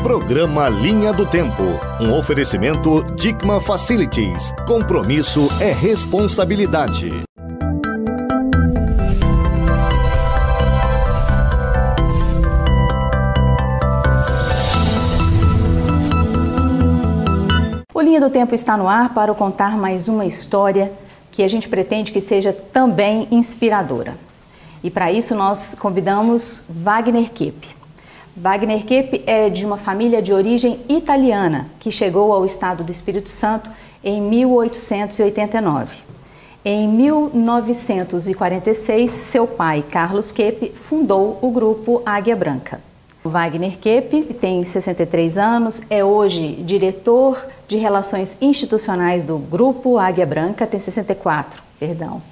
Programa Linha do Tempo. Um oferecimento Dickmann Facilities. Compromisso é responsabilidade. O Linha do Tempo está no ar para contar mais uma história que a gente pretende que seja também inspiradora. E para isso nós convidamos Wagner Kepp. Wagner Kepp é de uma família de origem italiana que chegou ao estado do Espírito Santo em 1889. Em 1946, seu pai, Carlos Kepp, fundou o grupo Águia Branca. O Wagner Kepp tem 63 anos, é hoje diretor de Relações Institucionais do Grupo Águia Branca, tem 64, perdão,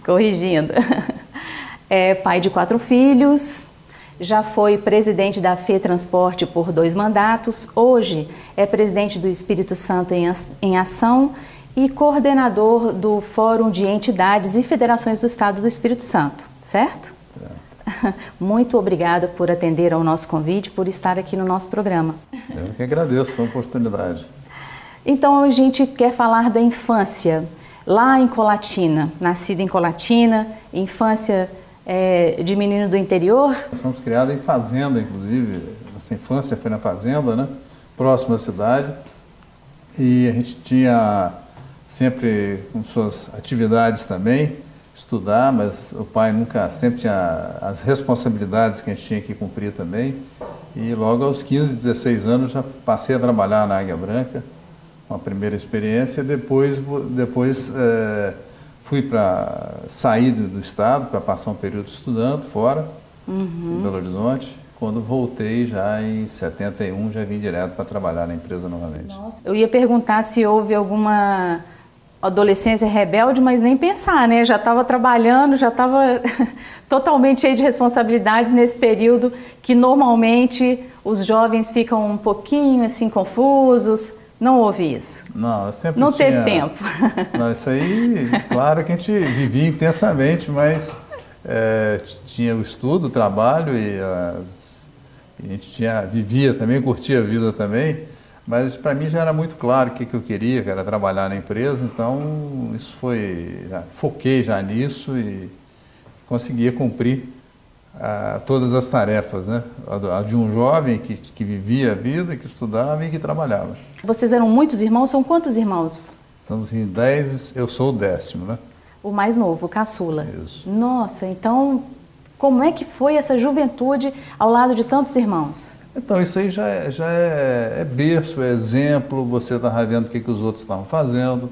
corrigindo. É pai de 4 filhos, já foi presidente da FETransporte por 2 mandatos, hoje é presidente do Espírito Santo em Ação e coordenador do Fórum de Entidades e Federações do Estado do Espírito Santo, certo? Muito obrigada por atender ao nosso convite, por estar aqui no nosso programa. Eu que agradeço a oportunidade. Então, a gente quer falar da infância, lá em Colatina, nascida em Colatina, infância de menino do interior. Nós fomos criados em fazenda, inclusive, nossa infância foi na fazenda, né? Próxima à cidade, e a gente tinha sempre com suas atividades também, estudar, mas o pai sempre tinha as responsabilidades que a gente tinha que cumprir também. E logo aos 15, 16 anos já passei a trabalhar na Águia Branca, uma primeira experiência. Depois fui para sair do estado para passar um período estudando fora, em Belo Horizonte. Quando voltei já em 71, já vim direto para trabalhar na empresa novamente. Nossa. Eu ia perguntar se houve alguma adolescência rebelde, mas nem pensar, né? Já estava trabalhando, já estava totalmente cheio de responsabilidades nesse período que normalmente os jovens ficam um pouquinho assim confusos. Não houve isso? Não, eu sempre não teve tempo. Não, isso aí, claro que a gente vivia intensamente, mas tinha o estudo, o trabalho e a gente vivia também, curtia a vida também. Mas para mim já era muito claro o que eu queria, que era trabalhar na empresa, então isso foquei já nisso e conseguia cumprir todas as tarefas, né? A de um jovem que vivia a vida, que estudava e que trabalhava. Vocês eram muitos irmãos? São quantos irmãos? Somos em 10, eu sou o 10º, né? O mais novo, o caçula. Isso. Nossa, então como é que foi essa juventude ao lado de tantos irmãos? Então, isso aí já é berço, é exemplo, você está vendo o que os outros estavam fazendo.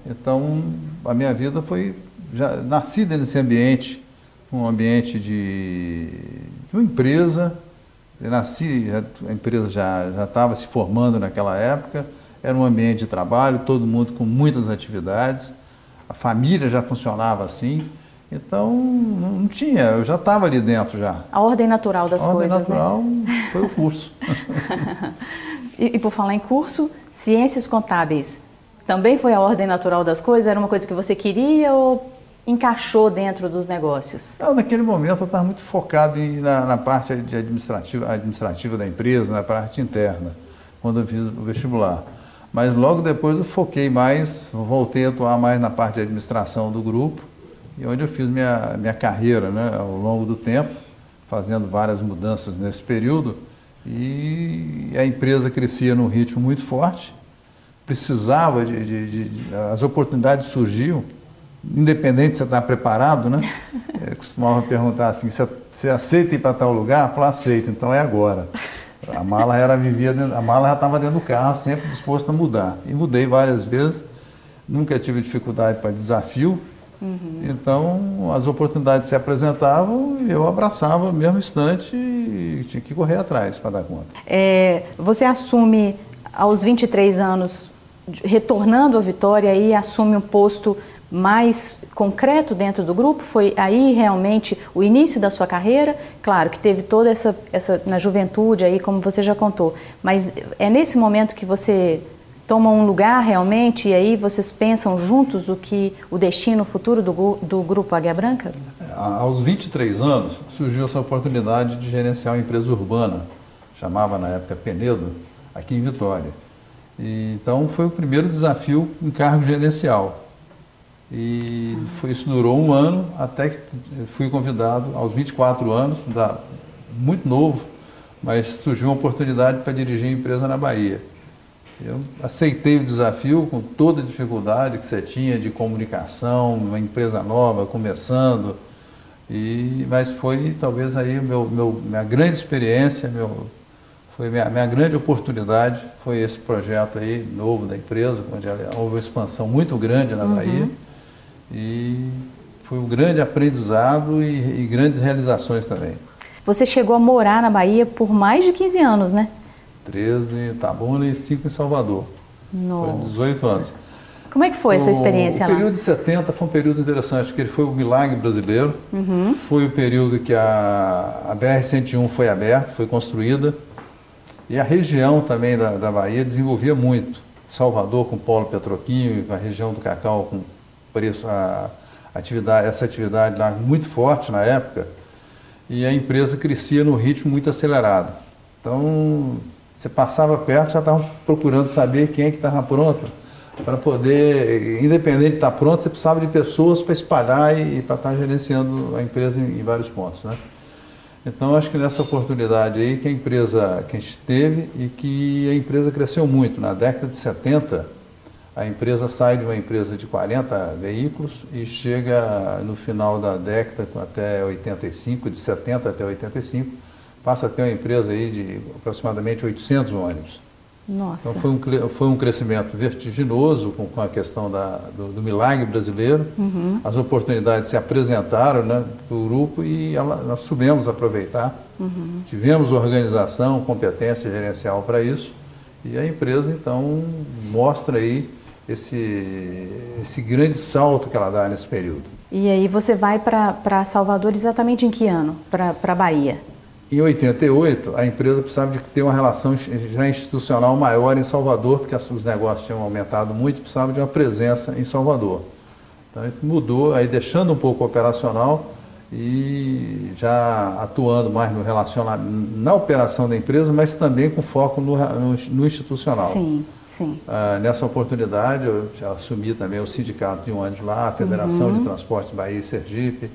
Então, a minha vida foi já nascida nesse ambiente, um ambiente de uma empresa. A empresa já estava se formando naquela época, era um ambiente de trabalho, todo mundo com muitas atividades, a família já funcionava assim. Então, não tinha, eu já estava ali dentro já. A ordem natural das coisas, A ordem natural, né? Foi o curso. E por falar em curso, ciências contábeis, também foi a ordem natural das coisas? Era uma coisa que você queria ou encaixou dentro dos negócios? Não, naquele momento eu estava muito focado na parte administrativa da empresa, na parte interna, quando eu fiz o vestibular. Mas logo depois eu foquei mais, voltei a atuar mais na parte de administração do grupo, e onde eu fiz minha carreira, né, ao longo do tempo, fazendo várias mudanças nesse período, e a empresa crescia num ritmo muito forte, precisava as oportunidades surgiam, independente de você estar preparado, né? Eu costumava perguntar assim, você aceita ir para tal lugar? Eu falava, aceito, então é agora. A mala já estava dentro do carro, sempre disposto a mudar. E mudei várias vezes, nunca tive dificuldade para desafio. Então, as oportunidades se apresentavam e eu abraçava no mesmo instante e tinha que correr atrás para dar conta. Você assume aos 23 anos, retornando à Vitória, e assume um posto mais concreto dentro do grupo? Foi aí realmente o início da sua carreira? Claro que teve toda essa na juventude aí, como você já contou, mas é nesse momento que você toma um lugar realmente e aí vocês pensam juntos o destino futuro do Grupo Águia Branca? Aos 23 anos surgiu essa oportunidade de gerenciar uma empresa urbana chamava na época Penedo, aqui em Vitória. Então foi o primeiro desafio em cargo gerencial. E isso durou um ano, até que fui convidado aos 24 anos, muito novo, mas surgiu uma oportunidade para dirigir a empresa na Bahia. Eu aceitei o desafio com toda a dificuldade que você tinha de comunicação, uma empresa nova, começando, mas foi talvez aí minha grande experiência, foi minha grande oportunidade, foi esse projeto aí novo da empresa, onde houve uma expansão muito grande na Bahia, e foi um grande aprendizado e grandes realizações também. Você chegou a morar na Bahia por mais de 15 anos, né? 13 em Itabuna e 5 em Salvador. Nossa. Foi 18 anos. Como é que foi essa experiência lá? O período de 70 foi um período interessante, porque ele foi o milagre brasileiro. Foi o período que a BR-101 foi aberta, foi construída. E a região também da Bahia desenvolvia muito. Salvador com polo petroquímico, a região do cacau com preço, essa atividade lá muito forte na época. E a empresa crescia num ritmo muito acelerado. Então, você passava perto, já estava procurando saber quem é que estava pronto, para poder, independente de estar pronto, você precisava de pessoas para espalhar e para estar gerenciando a empresa em vários pontos, né? Então, acho que nessa oportunidade aí que a gente teve e que a empresa cresceu muito. Na década de 70, a empresa sai de uma empresa de 40 veículos e chega no final da década, até 85, de 70 até 85, passa a ter uma empresa aí de aproximadamente 800 ônibus. Nossa. Então foi um crescimento vertiginoso com a questão do milagre brasileiro. As oportunidades se apresentaram, né, para o grupo e nós soubemos aproveitar. Tivemos organização, competência gerencial para isso. E a empresa, então, mostra aí esse grande salto que ela dá nesse período. E aí você vai para Salvador exatamente em que ano? Para a Bahia? Em 88, a empresa precisava de ter uma relação já institucional maior em Salvador, porque os negócios tinham aumentado muito, precisava de uma presença em Salvador. Então a gente mudou, aí deixando um pouco operacional e já atuando mais no relacionamento, na operação da empresa, mas também com foco no institucional. Sim, sim. Nessa oportunidade, eu já assumi também o sindicato de ônibus lá, a Federação de Transportes Bahia e Sergipe.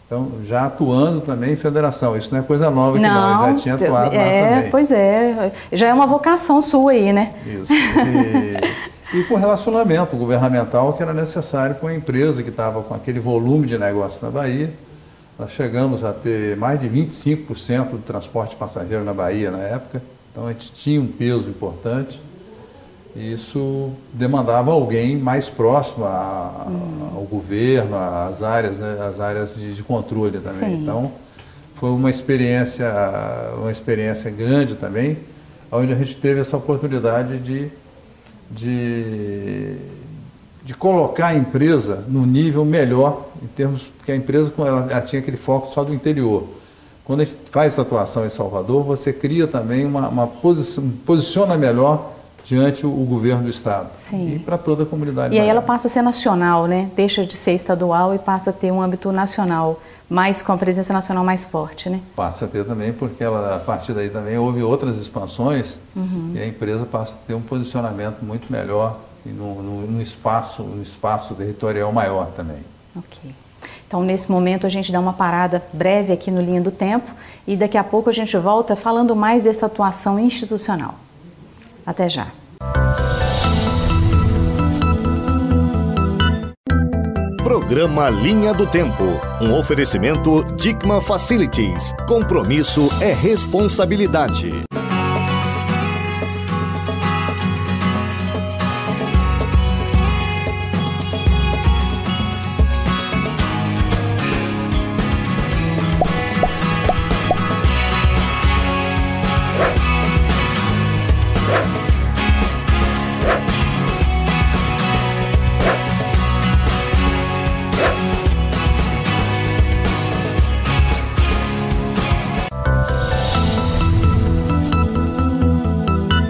Então, já atuando também em federação. Isso não é coisa nova que não, já tinha atuado lá também. Pois é, já é uma vocação sua aí, né? Isso. E com relacionamento governamental que era necessário para uma empresa que estava com aquele volume de negócio na Bahia. Nós chegamos a ter mais de 25% do transporte passageiro na Bahia na época. Então, a gente tinha um peso importante. E isso demandava alguém mais próximo ao governo, às áreas, né, às áreas de controle também. Sim. Então, foi uma experiência grande também, onde a gente teve essa oportunidade de colocar a empresa no nível melhor, em termos, porque a empresa ela tinha aquele foco só do interior. Quando a gente faz essa atuação em Salvador, você cria também posiciona melhor diante o governo do Estado. Sim. E para toda a comunidade. E aí ela passa a ser nacional, né? Deixa de ser estadual e passa a ter um âmbito nacional, mais com a presença nacional mais forte, né? Passa a ter também, porque a partir daí também houve outras expansões e a empresa passa a ter um posicionamento muito melhor e num espaço territorial maior também. Ok. Então, nesse momento, a gente dá uma parada breve aqui no Linha do Tempo e daqui a pouco a gente volta falando mais dessa atuação institucional. Até já. Programa Linha do Tempo. Um oferecimento Dicma Facilities. Compromisso é responsabilidade.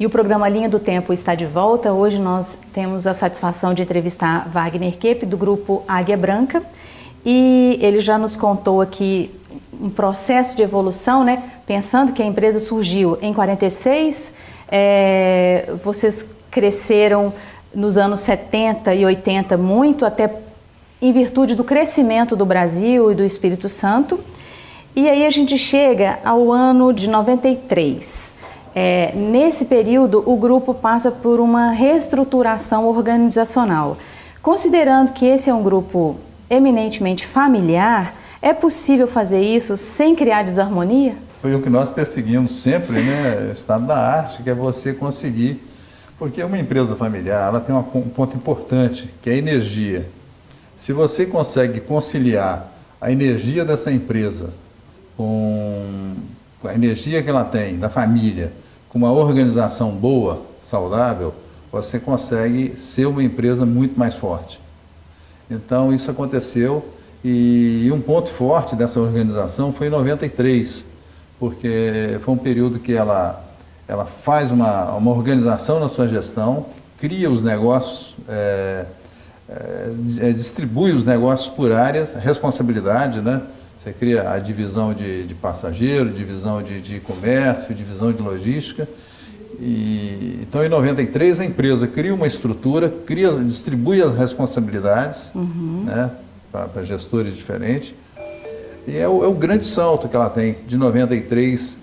E o programa Linha do Tempo está de volta. Hoje nós temos a satisfação de entrevistar Wagner Kepp, do grupo Águia Branca. E ele já nos contou aqui um processo de evolução, né? Pensando que a empresa surgiu em 46, vocês cresceram nos anos 70 e 80 muito, até em virtude do crescimento do Brasil e do Espírito Santo. E aí a gente chega ao ano de 93. Nesse período, o grupo passa por uma reestruturação organizacional. Considerando que esse é um grupo eminentemente familiar, é possível fazer isso sem criar desarmonia? Foi o que nós perseguimos sempre, né? Estado da arte, que é você conseguir. Porque uma empresa familiar, ela tem um ponto importante, que é a energia. Se você consegue conciliar a energia dessa empresa com a energia que ela tem, da família, com uma organização boa, saudável, você consegue ser uma empresa muito mais forte. Então, isso aconteceu e um ponto forte dessa organização foi em 93, porque foi um período que ela faz uma organização na sua gestão, cria os negócios, distribui os negócios por áreas, responsabilidade, né? Você cria a divisão de passageiro, divisão de comércio, divisão de logística. Então, em 93, a empresa cria uma estrutura, distribui as responsabilidades, né, para gestores diferentes. E é o grande salto que ela tem, de 93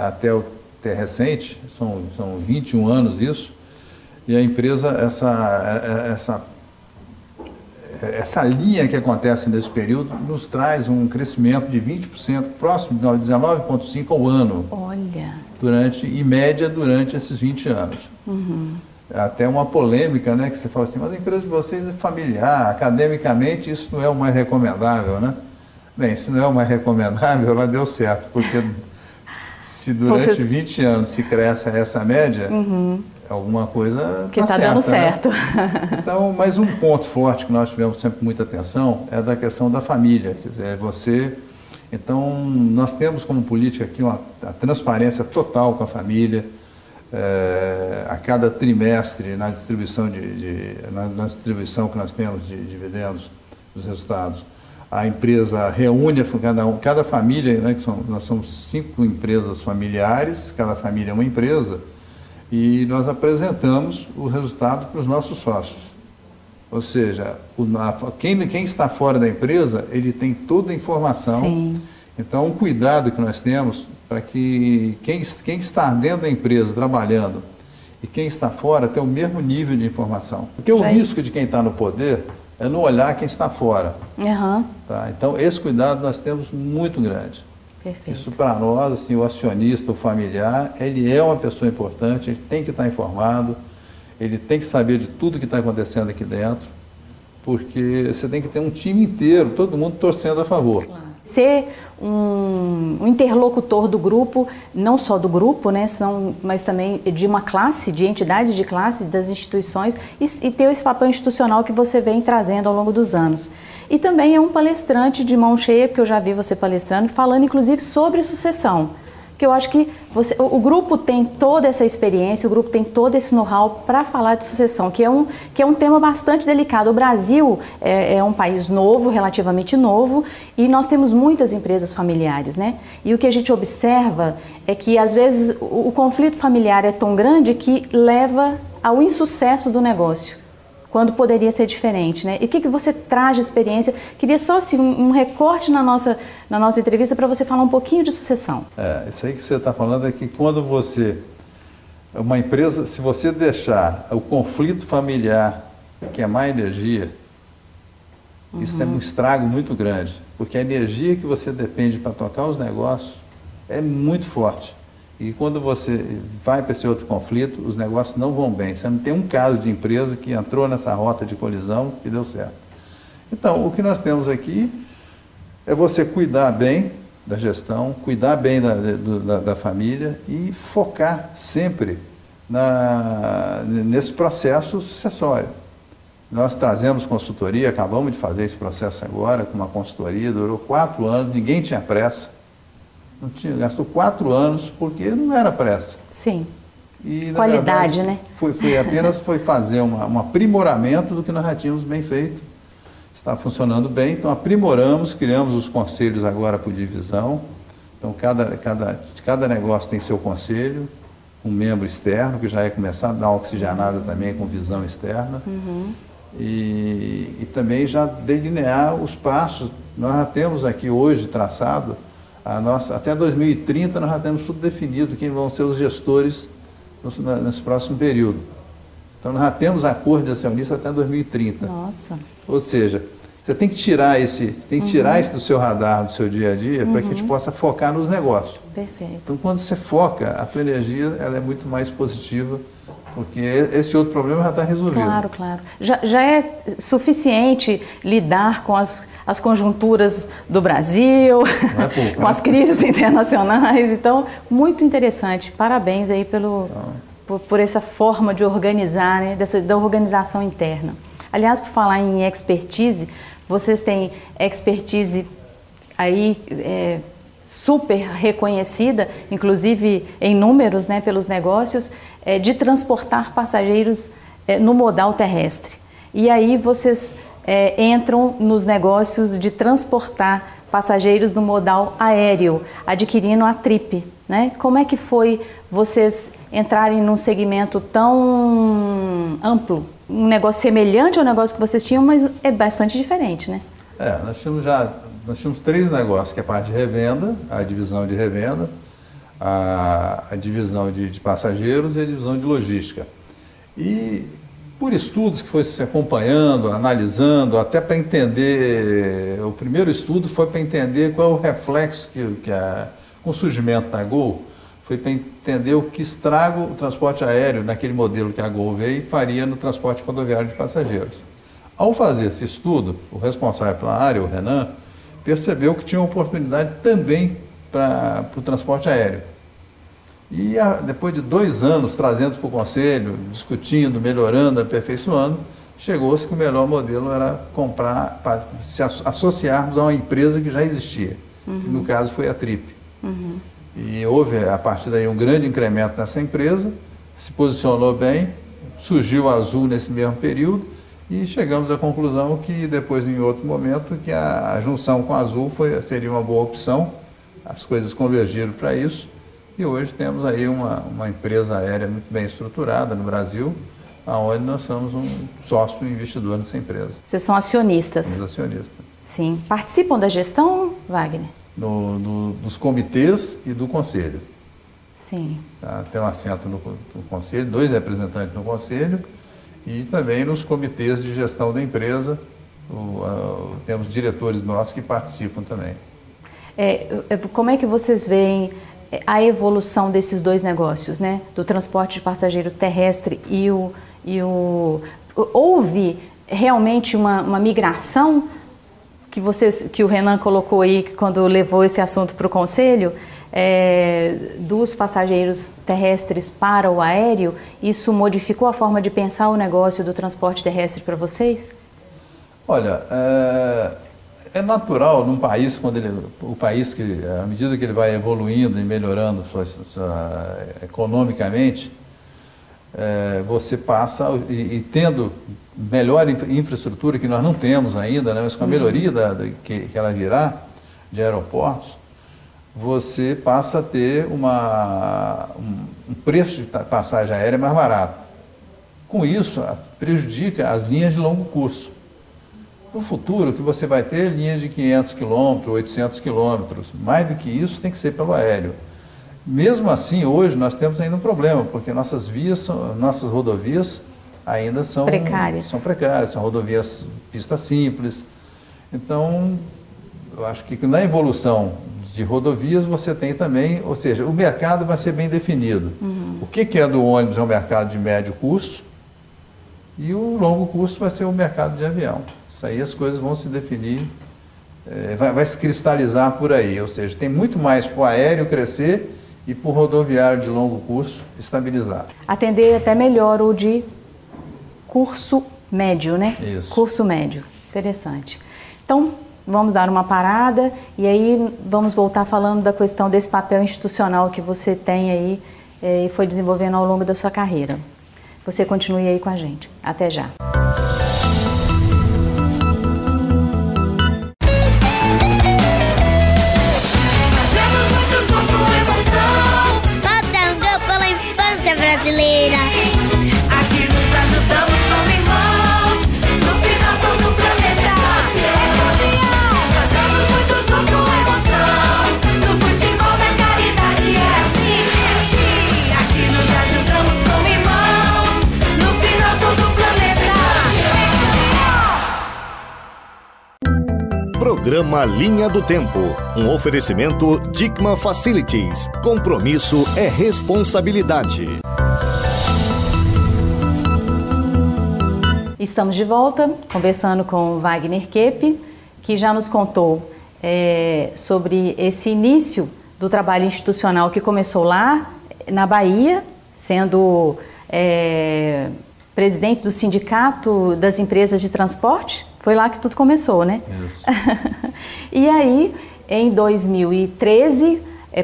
até recente, são 21 anos isso, e a empresa, essa linha que acontece nesse período nos traz um crescimento de 20%, próximo de 19,5% ao ano. Olha! Em média, durante esses 20 anos. Até uma polêmica, né, que você fala assim, mas a empresa de vocês é familiar, academicamente isso não é o mais recomendável, né? Bem, se não é o mais recomendável, ela deu certo, porque se durante 20 anos se cresce essa média, alguma coisa que está dando certo. Né? Então, mas um ponto forte que nós tivemos sempre muita atenção é da questão da família. Quer dizer, então, nós temos como política aqui a transparência total com a família. A cada trimestre, na distribuição na distribuição que nós temos de dividendos, dos resultados, a empresa reúne cada família, né, nós somos 5 empresas familiares, cada família é uma empresa, e nós apresentamos o resultado para os nossos sócios. Ou seja, quem está fora da empresa, ele tem toda a informação. Sim. Então, um cuidado que nós temos para que quem está dentro da empresa trabalhando e quem está fora tenha o mesmo nível de informação. Porque o risco de quem está no poder é não olhar quem está fora. Tá? Então, esse cuidado nós temos muito grande. Perfeito. Isso para nós, assim, o acionista, o familiar, ele é uma pessoa importante, ele tem que estar informado, ele tem que saber de tudo que está acontecendo aqui dentro, porque você tem que ter um time inteiro, todo mundo torcendo a favor. Claro. Ser um interlocutor do grupo, não só do grupo, né, mas também de uma classe, de entidades de classe, das instituições, e ter esse papel institucional que você vem trazendo ao longo dos anos. E também é um palestrante de mão cheia, porque eu já vi você palestrando, falando inclusive sobre sucessão. Que eu acho que o grupo tem toda essa experiência, o grupo tem todo esse know-how para falar de sucessão, que é um tema bastante delicado. O Brasil é um país novo, relativamente novo, e nós temos muitas empresas familiares, né? E o que a gente observa é que, às vezes, o conflito familiar é tão grande que leva ao insucesso do negócio, quando poderia ser diferente, né? E o que você traz de experiência? Queria só assim, um recorte na nossa entrevista para você falar um pouquinho de sucessão. Isso aí que você está falando é que quando uma empresa, se você deixar o conflito familiar queimar energia, isso é um estrago muito grande, porque a energia que você depende para tocar os negócios é muito forte. E quando você vai para esse outro conflito, os negócios não vão bem. Você não tem um caso de empresa que entrou nessa rota de colisão e deu certo. Então, o que nós temos aqui é você cuidar bem da gestão, cuidar bem da família e focar sempre nesse processo sucessório. Nós trazemos consultoria, acabamos de fazer esse processo agora com uma consultoria, durou 4 anos, ninguém tinha pressa. Gastou 4 anos porque não era pressa. Sim. E, qualidade, verdade, né? Foi fazer um aprimoramento do que nós já tínhamos bem feito. está funcionando bem, então aprimoramos, criamos os conselhos agora por divisão, então cada negócio tem seu conselho, um membro externo, que já é começar a dar uma oxigenada também com visão externa, e também já delinear os passos. Nós já temos aqui hoje traçado, até 2030 nós já temos tudo definido, quem vão ser os gestores nesse próximo período. Então nós já temos acordo de acionista até 2030. Nossa. Ou seja, você tem que tirar isso do seu radar, do seu dia a dia, para que a gente possa focar nos negócios. Perfeito. Então, quando você foca, a tua energia ela é muito mais positiva, porque esse outro problema já está resolvido. Claro, claro. Já é suficiente lidar com as conjunturas do Brasil, com as crises internacionais. Então, muito interessante. Parabéns aí por essa forma de organizar, né, da organização interna. Aliás, por falar em expertise, vocês têm expertise aí super reconhecida, inclusive em números, né, pelos negócios, de transportar passageiros no modal terrestre. E aí vocês entram nos negócios de transportar passageiros no modal aéreo, adquirindo a Trip, né? Como é que foi vocês entrarem num segmento tão amplo? Um negócio semelhante ao negócio que vocês tinham, mas é bastante diferente, né? Nós tínhamos 3 negócios, que é a parte de revenda, a divisão de revenda, a divisão de passageiros e a divisão de logística. E por estudos que foi se acompanhando, analisando, até para entender, o primeiro estudo foi para entender qual é o reflexo com o surgimento da Gol, foi para entender o que estrago o transporte aéreo, naquele modelo que a Gol veio, faria no transporte rodoviário de passageiros. Ao fazer esse estudo, o responsável pela área, o Renan, percebeu que tinha uma oportunidade também para o transporte aéreo. E depois de 2 anos trazendo para o conselho, discutindo, melhorando, aperfeiçoando, chegou-se que o melhor modelo era comprar, para se associarmos a uma empresa que já existia. Que no caso foi a Trip. E houve, a partir daí, um grande incremento nessa empresa, se posicionou bem, surgiu a Azul nesse mesmo período e chegamos à conclusão que depois, em outro momento, que a junção com a Azul seria uma boa opção, as coisas convergiram para isso e hoje temos aí uma empresa aérea muito bem estruturada no Brasil, onde nós somos um sócio investidor nessa empresa. Vocês são acionistas? Somos acionistas. Sim. Participam da gestão, Wagner? Dos comitês e do conselho. Sim. Tem um assento no conselho, 2 representantes no conselho e também nos comitês de gestão da empresa, temos diretores nossos que participam também. Como é que vocês veem a evolução desses 2 negócios, né? Do transporte de passageiro terrestre houve realmente uma migração que o Renan colocou aí quando levou esse assunto para o conselho, dos passageiros terrestres para o aéreo? Isso modificou a forma de pensar o negócio do transporte terrestre para vocês? Olha, é natural num país, o país que, à medida que ele vai evoluindo e melhorando economicamente, você passa e tendo melhor infraestrutura que nós não temos ainda, né, mas com a melhoria que ela virá de aeroportos, você passa a ter um preço de passagem aérea mais barato. Com isso, prejudica as linhas de longo curso. No futuro, que você vai ter linhas de 500 km, 800 km, mais do que isso tem que ser pelo aéreo. Mesmo assim, hoje nós temos ainda um problema, porque nossas rodovias ainda são precárias, são rodovias pista simples. Então, eu acho que na evolução de rodovias você tem também, ou seja, o mercado vai ser bem definido. O que é do ônibus é um mercado de médio curso e o longo curso vai ser o mercado de avião. Isso aí as coisas vão se definir, vai se cristalizar por aí, ou seja, tem muito mais para o aéreo crescer e para o rodoviário de longo curso estabilizar. Atender até melhor o de curso médio, né? Isso. Curso médio, interessante. Então, vamos dar uma parada e aí vamos voltar falando da questão desse papel institucional que você tem aí e foi desenvolvendo ao longo da sua carreira. Você continue aí com a gente. Até já. brasileira. Aqui nos ajudamos como irmãos, no final todo o planeta é mundial. Cantamos muito junto com emoção, no futebol da caridade é assim. Aqui nos ajudamos como irmãos, no final todo o planeta é mundial. Programa Linha do Tempo. Um oferecimento Dickmann Facilities. Compromisso é responsabilidade. Estamos de volta, conversando com Wagner Kepp, que já nos contou sobre esse início do trabalho institucional que começou lá na Bahia, sendo presidente do Sindicato das Empresas de Transporte. Foi lá que tudo começou, né? Isso. E aí, em 2013,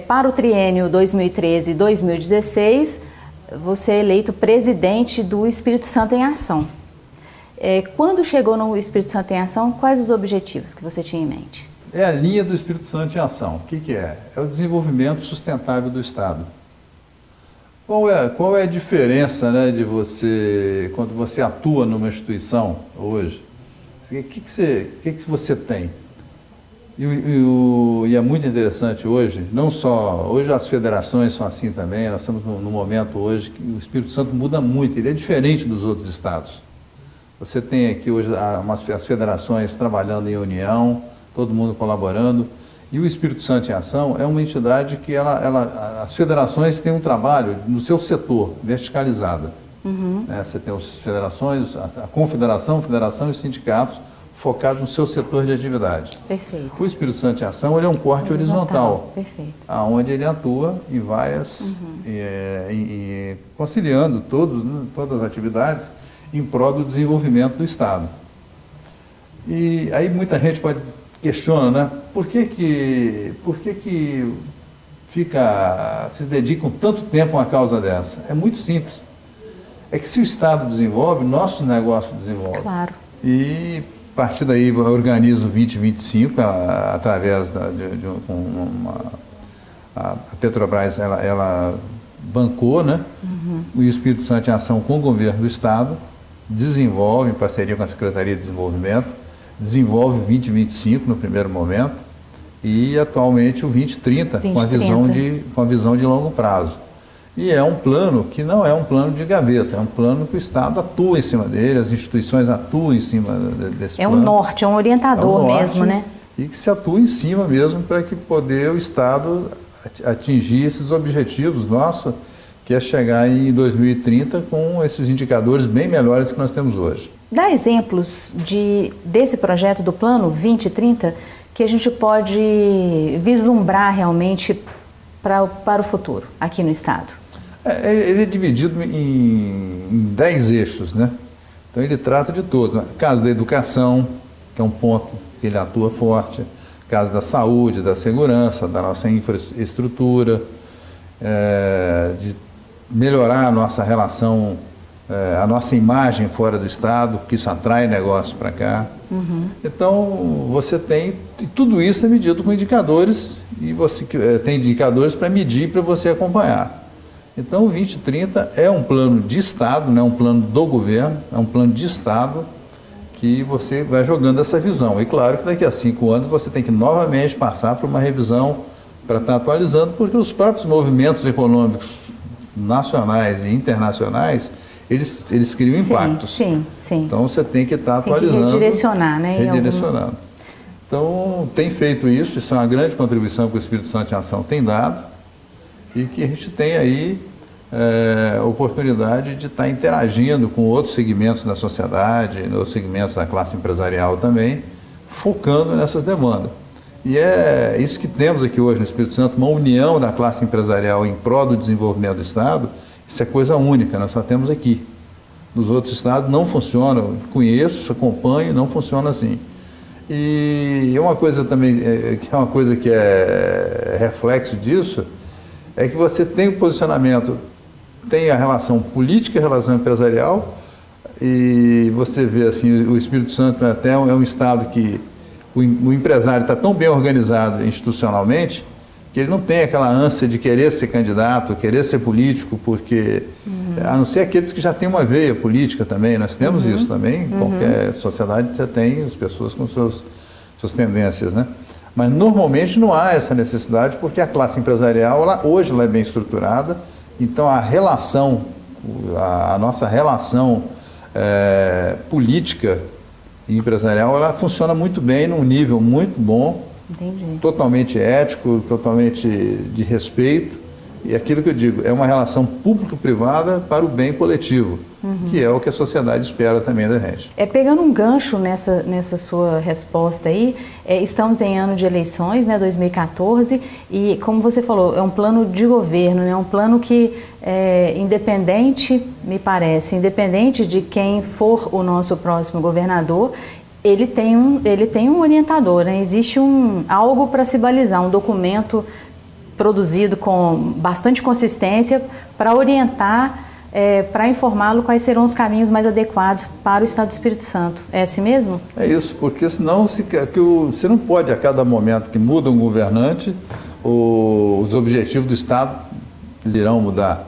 para o triênio 2013-2016, você é eleito presidente do Espírito Santo em Ação. Quando chegou no Espírito Santo em Ação, quais os objetivos que você tinha em mente? É a linha do Espírito Santo em Ação. O que é? É o desenvolvimento sustentável do Estado. Qual é a diferença, né, de você, quando você atua numa instituição hoje? O que você tem? E é muito interessante hoje, não só, hoje as federações são assim também, nós estamos num momento hoje que o Espírito Santo muda muito, ele é diferente dos outros estados. Você tem aqui hoje as federações trabalhando em união, todo mundo colaborando, e o Espírito Santo em Ação é uma entidade que as federações têm um trabalho no seu setor, verticalizada. Uhum. Você tem as federações, a confederação, federação e os sindicatos focados no seu setor de atividade. Perfeito. O Espírito Santo em Ação ele é um corte horizontal, perfeito, onde ele atua em várias, conciliando todas as atividades em prol do desenvolvimento do Estado. E aí muita gente questiona, né? Por que se dedicam tanto tempo a uma causa dessa? É muito simples. É que se o Estado desenvolve, nosso negócio desenvolve. Claro. E a partir daí eu organizo o 2025, através a Petrobras, ela bancou, né? Uhum. O Espírito Santo em Ação com o governo do Estado, desenvolve, em parceria com a Secretaria de Desenvolvimento, desenvolve o 2025 no primeiro momento e atualmente o 2030, com a visão de longo prazo. E é um plano que não é um plano de gaveta, é um plano que o Estado atua em cima dele, as instituições atuam em cima desse plano. É um norte, é um orientador mesmo, né? E que se atua em cima mesmo para que poder o Estado atingir esses objetivos nossos, que é chegar em 2030 com esses indicadores bem melhores que nós temos hoje. Dá exemplos desse projeto do Plano 2030 que a gente pode vislumbrar realmente para o futuro aqui no Estado. Ele é dividido em 10 eixos, né? Então ele trata de tudo. Caso da educação, que é um ponto que ele atua forte, caso da saúde, da segurança, da nossa infraestrutura, de melhorar a nossa relação, a nossa imagem fora do Estado, que isso atrai negócio para cá. Uhum. Então, você tem, e tudo isso é medido com indicadores, e você tem indicadores para medir, para você acompanhar. Então, o 2030 é um plano de Estado, não é um plano do governo, é um plano de Estado que você vai jogando essa visão. E claro que daqui a 5 anos você tem que novamente passar por uma revisão para estar atualizando, porque os próprios movimentos econômicos nacionais e internacionais, eles criam impactos. Sim. Então você tem que estar atualizando. Tem que redirecionar, né? Redirecionando. Então tem feito isso é uma grande contribuição que o Espírito Santo em Ação tem dado e que a gente tem aí oportunidade de estar interagindo com outros segmentos da sociedade, outros segmentos da classe empresarial também, focando nessas demandas. E é isso que temos aqui hoje no Espírito Santo, uma união da classe empresarial em prol do desenvolvimento do Estado. Isso é coisa única, nós só temos aqui. Nos outros estados não funciona, conheço, acompanho, não funciona assim. E uma coisa também, que é reflexo disso, é que você tem o posicionamento, tem a relação política, a relação empresarial, e você vê assim, o Espírito Santo até é um estado que o empresário está tão bem organizado institucionalmente, que ele não tem aquela ânsia de querer ser candidato, querer ser político, porque A não ser aqueles que já têm uma veia política também, nós temos isso também, em qualquer sociedade você tem as pessoas com suas tendências, né? Mas normalmente não há essa necessidade porque a classe empresarial, hoje ela é bem estruturada, então a nossa relação política e empresarial, ela funciona muito bem, num nível muito bom, Entendi. totalmente ético, totalmente de respeito. E aquilo que eu digo, é uma relação público-privada para o bem coletivo, que é o que a sociedade espera também da gente. Pegando um gancho nessa sua resposta aí, estamos em ano de eleições, né, 2014, e como você falou, é um plano de governo, né, um plano que independente, me parece, independente de quem for o nosso próximo governador, ele tem um orientador, né, existe algo para se balizar, um documento produzido com bastante consistência para orientar, para informá-lo quais serão os caminhos mais adequados para o Estado do Espírito Santo. É assim mesmo? É isso, porque senão você não pode, a cada momento que muda um governante, os objetivos do Estado irão mudar.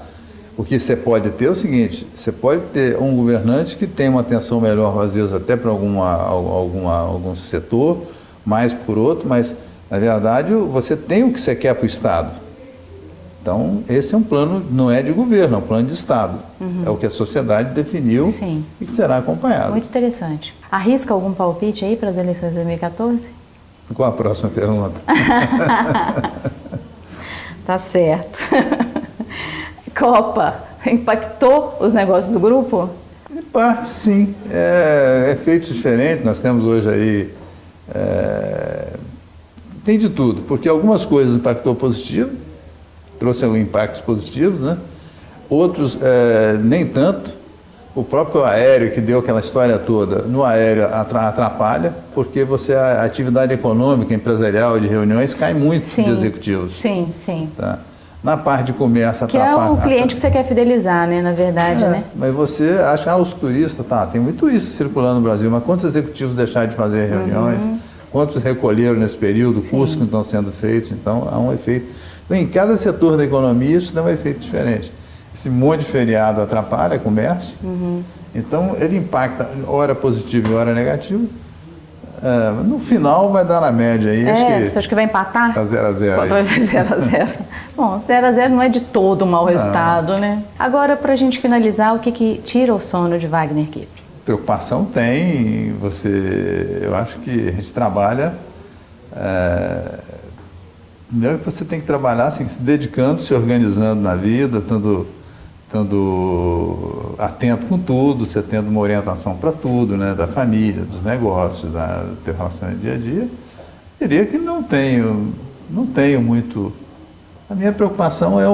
O que você pode ter é o seguinte, você pode ter um governante que tem uma atenção melhor, às vezes até para algum setor, mais por outro, mas na verdade, você tem o que você quer para o Estado. Então, esse é um plano, não é de governo, é um plano de Estado. É o que a sociedade definiu. Sim. E que será acompanhado. Muito interessante. Arrisca algum palpite aí para as eleições de 2014? Qual a próxima pergunta? Tá certo. Copa, impactou os negócios do grupo? Em parte, sim. Efeitos diferentes, nós temos hoje aí... Tem de tudo, porque algumas coisas impactou positivo, trouxe alguns impactos positivos, né? Outros nem tanto. O próprio aéreo, que deu aquela história toda, no aéreo atrapalha, porque a atividade econômica, empresarial, de reuniões, cai muito de executivos. Sim, sim. Tá? Na parte de comércio atrapalha. Que é o cliente que você quer fidelizar, né, na verdade, né? Mas você acha, os turistas, tem muito turista circulando no Brasil, mas quantos executivos deixaram de fazer reuniões? Quantos recolheram nesse período, cursos que não estão sendo feitos, então há um efeito. Então, em cada setor da economia isso dá um efeito diferente. Esse monte de feriado atrapalha o comércio, então ele impacta hora positivo e hora negativo. No final vai dar na média aí. Você acha que vai empatar? Tá 0 a 0. Vai 0 a 0. Bom, 0 a 0 não é de todo um mau resultado, né? Agora, para a gente finalizar, o que tira o sono de Wagner Kipp? Preocupação tem, eu acho que a gente trabalha, você tem que trabalhar assim, se dedicando, se organizando na vida, estando atento com tudo, você tendo uma orientação para tudo, né, da família, dos negócios, do teu relacionamento dia a dia. Eu diria que não tenho muito. A minha preocupação é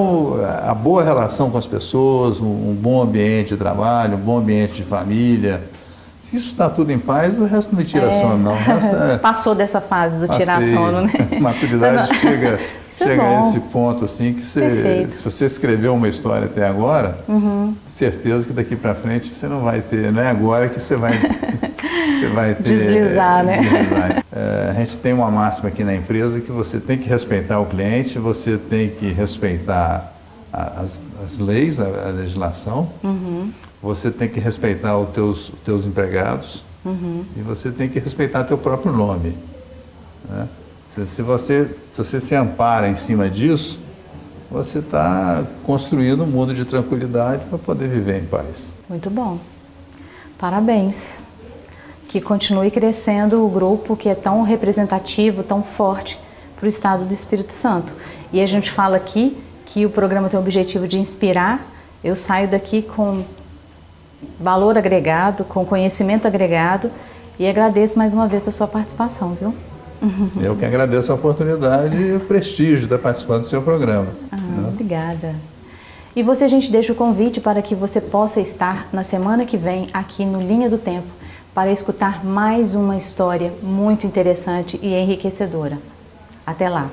a boa relação com as pessoas, um bom ambiente de trabalho, um bom ambiente de família. Se isso está tudo em paz, o resto não me tira sono, não. O resto Passou dessa fase do tirar sono, né? A maturidade chega a esse ponto, assim, que Perfeito. Se você escreveu uma história até agora, certeza que daqui para frente você não vai ter, não é agora que você vai ter... Deslizar, né? Deslizar. A gente tem uma máxima aqui na empresa que você tem que respeitar o cliente, você tem que respeitar as leis, a legislação, você tem que respeitar os teus empregados e você tem que respeitar teu próprio nome, né? Se você se ampara em cima disso, você está construindo um mundo de tranquilidade para poder viver em paz. Muito bom. Parabéns. Que continue crescendo o grupo que é tão representativo, tão forte para o Estado do Espírito Santo. E a gente fala aqui que o programa tem o objetivo de inspirar. Eu saio daqui com valor agregado, com conhecimento agregado e agradeço mais uma vez a sua participação, viu? Eu que agradeço a oportunidade e o prestígio de estar participando do seu programa. Obrigada. E você, a gente deixa o convite para que você possa estar na semana que vem aqui no Linha do Tempo para escutar mais uma história muito interessante e enriquecedora. Até lá!